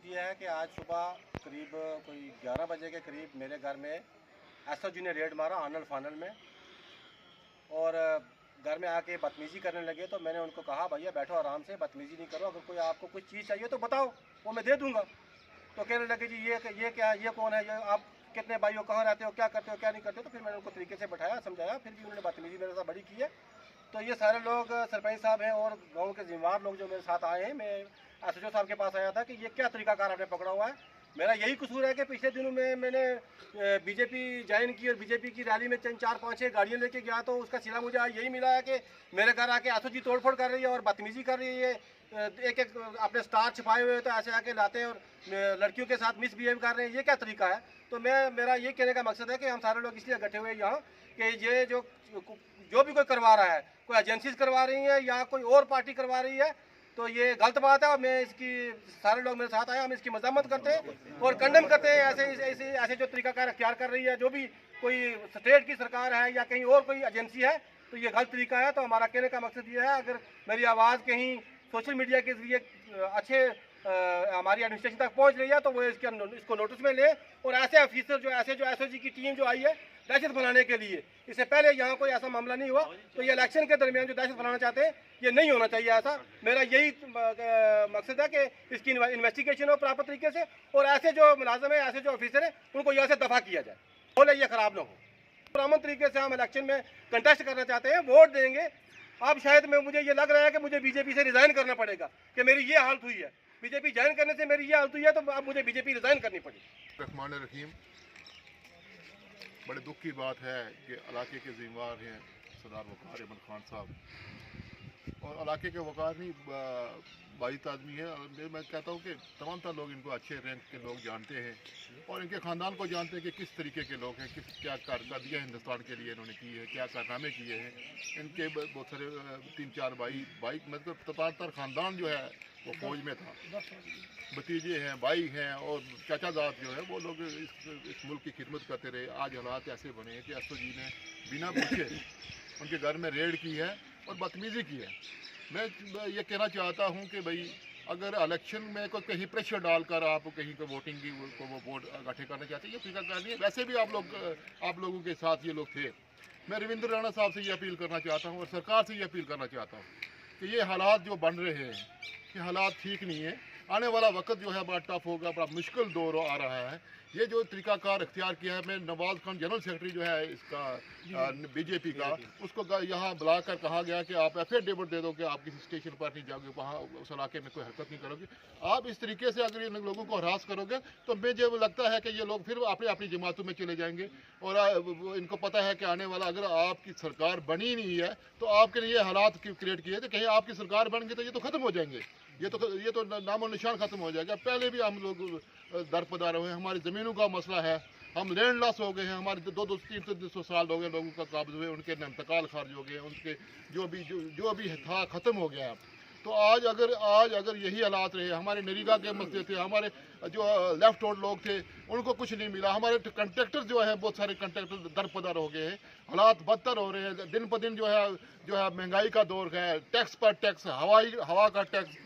मकसद ये है कि आज सुबह करीब कोई 11 बजे के करीब मेरे घर में एसओजी ने रेड मारा आनल फानल में, और घर में आके बदतमीज़ी करने लगे। तो मैंने उनको कहा भैया बैठो आराम से, बदतमीज़ी नहीं करो, अगर कोई आपको कुछ चीज़ चाहिए तो बताओ, वो मैं दे दूँगा। तो कहने लगे जी ये क्या, ये कौन है, ये आप कितने भाई हो, कहाँ रहते हो, क्या करते हो, क्या नहीं करते हो। तो फिर मैंने उनको तरीके से बैठाया, समझाया, फिर भी उन्होंने बदतमीज़ी मेरे साथ बड़ी की है। तो ये सारे लोग सरपंच साहब हैं और गांव के जिम्मेदार लोग जो मेरे साथ आए हैं, मैं एसएचओ साहब के पास आया था कि ये क्या तरीकाकार आपने पकड़ा हुआ है। मेरा यही कसूर है कि पिछले दिनों में मैंने बीजेपी ज्वाइन की और बीजेपी की रैली में 4-5-6 गाड़ियाँ लेके गया, तो उसका सिला मुझे आज यही मिला है कि मेरे घर आके एसओजी तोड़फोड़ कर रही है और बदतमीज़ी कर रही है। एक एक अपने स्टार छिपाए हुए तो ऐसे आके लाते हैं और लड़कियों के साथ मिसबिहेव कर रहे हैं। ये क्या तरीका है? तो मेरा ये कहने का मकसद है कि हम सारे लोग इसलिए इकट्ठे हुए यहाँ कि ये जो भी कोई करवा रहा है, कोई एजेंसीज करवा रही है या कोई और पार्टी करवा रही है, तो ये गलत बात है। और मैं इसकी, सारे लोग मेरे साथ आए, हम इसकी मजम्मत करते हैं और कंडेम करते हैं ऐसे जो तरीकाकार अख्तियार कर रही है। जो भी कोई स्टेट की सरकार है या कहीं और कोई एजेंसी है, तो ये गलत तरीका है। तो हमारा कहने का मकसद ये है, अगर मेरी आवाज़ कहीं सोशल मीडिया के जरिए अच्छे हमारी एडमिनिस्ट्रेशन तक पहुंच रही है, तो वो इसको नोटिस में ले। और ऐसे ऑफिसर जो एसओजी की टीम जो आई है दहशत फैलाने के लिए, इससे पहले यहाँ कोई ऐसा मामला नहीं हुआ, तो ये इलेक्शन के दरमियान जो दहशत फैलाना चाहते हैं, ये नहीं होना चाहिए ऐसा। मेरा यही मकसद है कि इसकी इन्वेस्टिगेशन हो प्रॉपर तरीके से, और ऐसे जो मुलाजिम है, ऐसे जो ऑफिसर है, उनको यहाँ से दफा किया जाए, बोले ये खराब ना हो। पुरअमन तरीके से हम इलेक्शन में कंटेस्ट करना चाहते हैं, वोट देंगे। अब शायद मुझे ये लग रहा है कि मुझे बीजेपी से रिजाइन करना पड़ेगा, कि मेरी ये हालत हुई है, बीजेपी ज्वाइन करने से मेरी ये हालत हुई है, तो अब मुझे बीजेपी रिजाइन करनी पड़ेगी। रहमान रहीम, बड़े दुख की बात है कि इलाके के जिम्मेदार हैं सरदार वक़ार अहमद खान साहब, और इलाके के वक़ार नहीं बाईस आदमी है। और मैं कहता हूँ कि तमाम लोग इनको अच्छे रैंक के लोग जानते हैं और इनके ख़ानदान को जानते हैं कि किस तरीके के लोग हैं, क्या कारकर्दियाँ हिंदुस्तान के लिए इन्होंने की है, क्या कारनामे किए हैं। इनके बहुत सारे 3-4 भाई मतलब ततार ख़ानदान जो है वो फौज में था, भतीजे हैं, भाई हैं और चाचाजाद जो है वो लोग इस मुल्क की खिदमत करते रहे। आज हालात ऐसे बने हैं कि एसओजी ने बिना पूछे उनके घर में रेड की है और बदतमीज़ी की है। मैं ये कहना चाहता हूँ कि भाई अगर इलेक्शन में कोई कहीं प्रेशर डालकर आप कहीं को वोटिंग की को वो वोट इकट्ठे करना चाहते हैं, ये तरीका नहीं है। वैसे भी आप लोगों के साथ ये लोग थे। मैं रविंद्र राणा साहब से ये अपील करना चाहता हूँ और सरकार से ये अपील करना चाहता हूँ कि ये हालात जो बन रहे हैं, ये हालात ठीक नहीं है। आने वाला वक्त जो है बड़ा टफ होगा, बड़ा मुश्किल दौर आ रहा है। ये जो तरीकाकार इख्तियार किया है, मैं नवाज खान जनरल सेक्रेटरी जो है इसका बीजेपी का, उसको यहाँ बुलाकर कहा गया कि आप एफिडेविट दे दो कि आप किसी स्टेशन पर नहीं जाओगे, वहाँ उस इलाके में कोई हरकत नहीं करोगे। आप इस तरीके से अगर इन लोगों को हरास करोगे तो मुझे लगता है कि ये लोग फिर अपनी जमातों में चले जाएंगे। और इनको पता है कि आने वाला अगर आपकी सरकार बनी नहीं है तो आपके लिए हालात क्रिएट किए थे, कहीं आपकी सरकार बन गई तो ये तो ख़त्म हो जाएंगे, ये तो नामो निशान ख़त्म हो जाएगा। पहले भी हम लोग दरपदार हुए, हमारी ज़मीनों का मसला है, हम लैंड लॉस हो गए हैं, हमारे 200-300 साल हो गए लोगों का काब्ज़ हुए, उनके इंतकाल खारिज हो गए, उनके जो भी था ख़त्म हो गया। तो आज अगर यही हालात रहे, हमारे नरेगा के मसले थे, हमारे जो लेफ्ट आउट लोग थे उनको कुछ नहीं मिला, हमारे कंट्रैक्टर जो है बहुत सारे कंट्रैक्टर दरपदार हो गए हैं, हालात बदतर हो रहे हैं। दिन प दिन जो है महंगाई का दौर है, टैक्स पर टैक्स, हवा का टैक्स,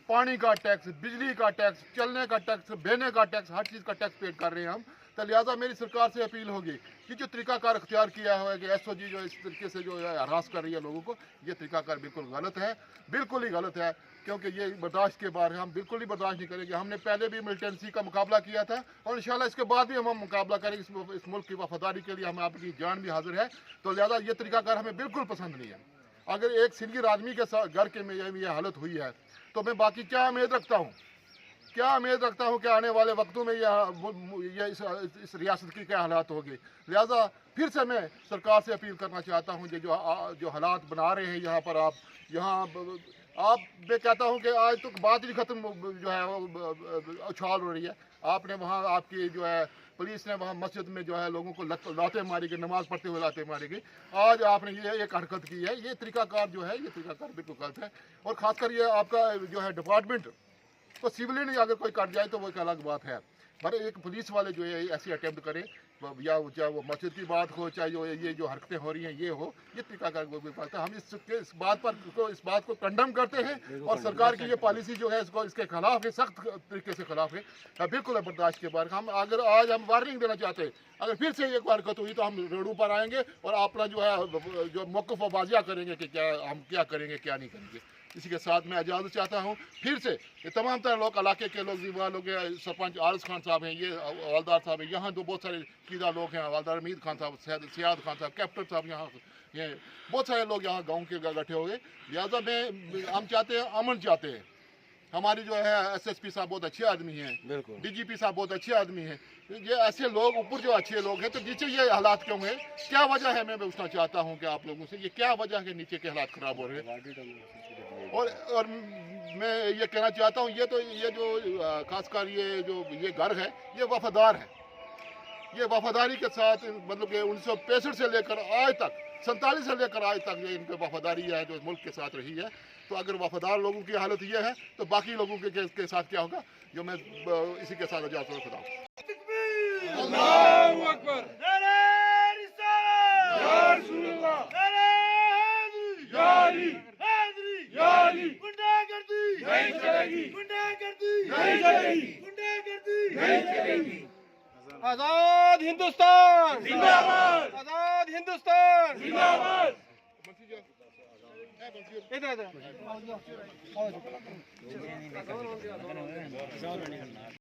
पानी का टैक्स, बिजली का टैक्स, चलने का टैक्स, बहने का टैक्स, हर चीज़ का टैक्स पेड कर रहे हैं हम। तो लिहाजा मेरी सरकार से अपील होगी कि जो तरीकाकार अख्तियार किया हुआ है कि एसओजी जो इस तरीके से जो है हरास कर रही है लोगों को, ये तरीकाकार बिल्कुल गलत है, बिल्कुल ही गलत है, क्योंकि ये बर्दाश्त के बाहर है। हम बिल्कुल ही बर्दाश्त नहीं करेंगे। हमने पहले भी मिलिटेंसी का मुकाबला किया था और इंशाल्लाह इसके बाद भी हम मुकाबला करेंगे। इस मुल्क की वफादारी के लिए हमें आपकी जान भी हाजिर है। तो लिहाजा ये तरीकाकार हमें बिल्कुल पसंद नहीं है। अगर एक सिंगल आदमी के साथ घर के में ये हालत हुई है तो मैं बाकी क्या उम्मीद रखता हूँ कि आने वाले वक्तों में ये इस रियासत की क्या हालात होगी। लिहाजा फिर से मैं सरकार से अपील करना चाहता हूँ जो हालात बना रहे हैं यहाँ पर मैं कहता हूँ कि आज तक बात ही ख़त्म जो है उछाल हो रही है। आपने वहाँ आपकी जो है पुलिस ने वहाँ मस्जिद में जो है लोगों को लाते मारी गई, नमाज़ पढ़ते हुए लाते मारी गई। आज आपने ये एक हरकत की है, ये तरीकाकार जो है ये तरीकाकार बिल्कुल गलत है। और ख़ासकर ये आपका जो है डिपार्टमेंट तो सिविलियन अगर कोई कर जाए तो वो एक अलग बात है, पर एक पुलिस वाले जो है ऐसी अटेम्प्ट करें, या चाहे वो मस्जिद की बात हो, चाहे ये जो हरकतें हो रही हैं ये हो, ये तरीका का हम इस बात को कंडम करते हैं। और सरकार की ये पॉलिसी जो है इसके खिलाफ है, सख्त तरीके से खिलाफ है, बिल्कुल बर्दाश्त के बाहर। हम अगर आज हम वार्निंग देना चाहते हैं, अगर फिर से एक बार हरकत हुई तो हम रोडों पर आएंगे और अपना जो है जो मौक़िफ़ वाज़िया करेंगे कि क्या हम क्या करेंगे क्या नहीं करेंगे। इसी के साथ मैं इजाज़त चाहता हूँ। फिर से ये तमाम तरह लोग, इलाके के लोग, जीवा लोग, सरपंच आरिस खान साहब हैं, ये हवलदार साहब हैं, यहाँ दो बहुत सारे कीदा लोग हैं, हवलदार हमीद खान साहब, सियाद खान साहब, कैप्टन साहब, यहाँ ये बहुत सारे लोग यहाँ गाँव के इकट्ठे हो गए। लिहाजा हम चाहते हैं, अमन चाहते हैं। हमारी जो है SSP साहब बहुत अच्छे आदमी हैं, DGP साहब बहुत अच्छे आदमी हैं। ये ऐसे लोग ऊपर जो अच्छे लोग हैं, तो नीचे ये हालात क्यों हैं, क्या वजह है? मैं पूछना चाहता हूँ कि आप लोगों से ये क्या वजह है नीचे के हालात ख़राब हो रहे हैं। और मैं ये कहना चाहता हूँ, ये जो खासकर ये घर है, ये वफादार है। ये वफादारी के साथ, मतलब कि 1965 से लेकर आज तक, 47 से लेकर आज तक ये इनकी वफादारी है जो मुल्क के साथ रही है। तो अगर वफादार लोगों की हालत ये है तो बाकी लोगों के साथ क्या होगा, जो मैं इसी के साथ इजाज़त चाहता हूँ। अल्लाहू अकबर, नारे रिसालत, या रसूलुल्लाह, नारे हैदरी, हैदरी, गुंडागर्दी नहीं चलेगी, गुंडागर्दी नहीं चलेगी, गुंडागर्दी नहीं चलेगी। आज़ाद हिंदुस्तान जिंदाबाद, आज़ाद हिंदुस्तान जिंदाबाद। इधर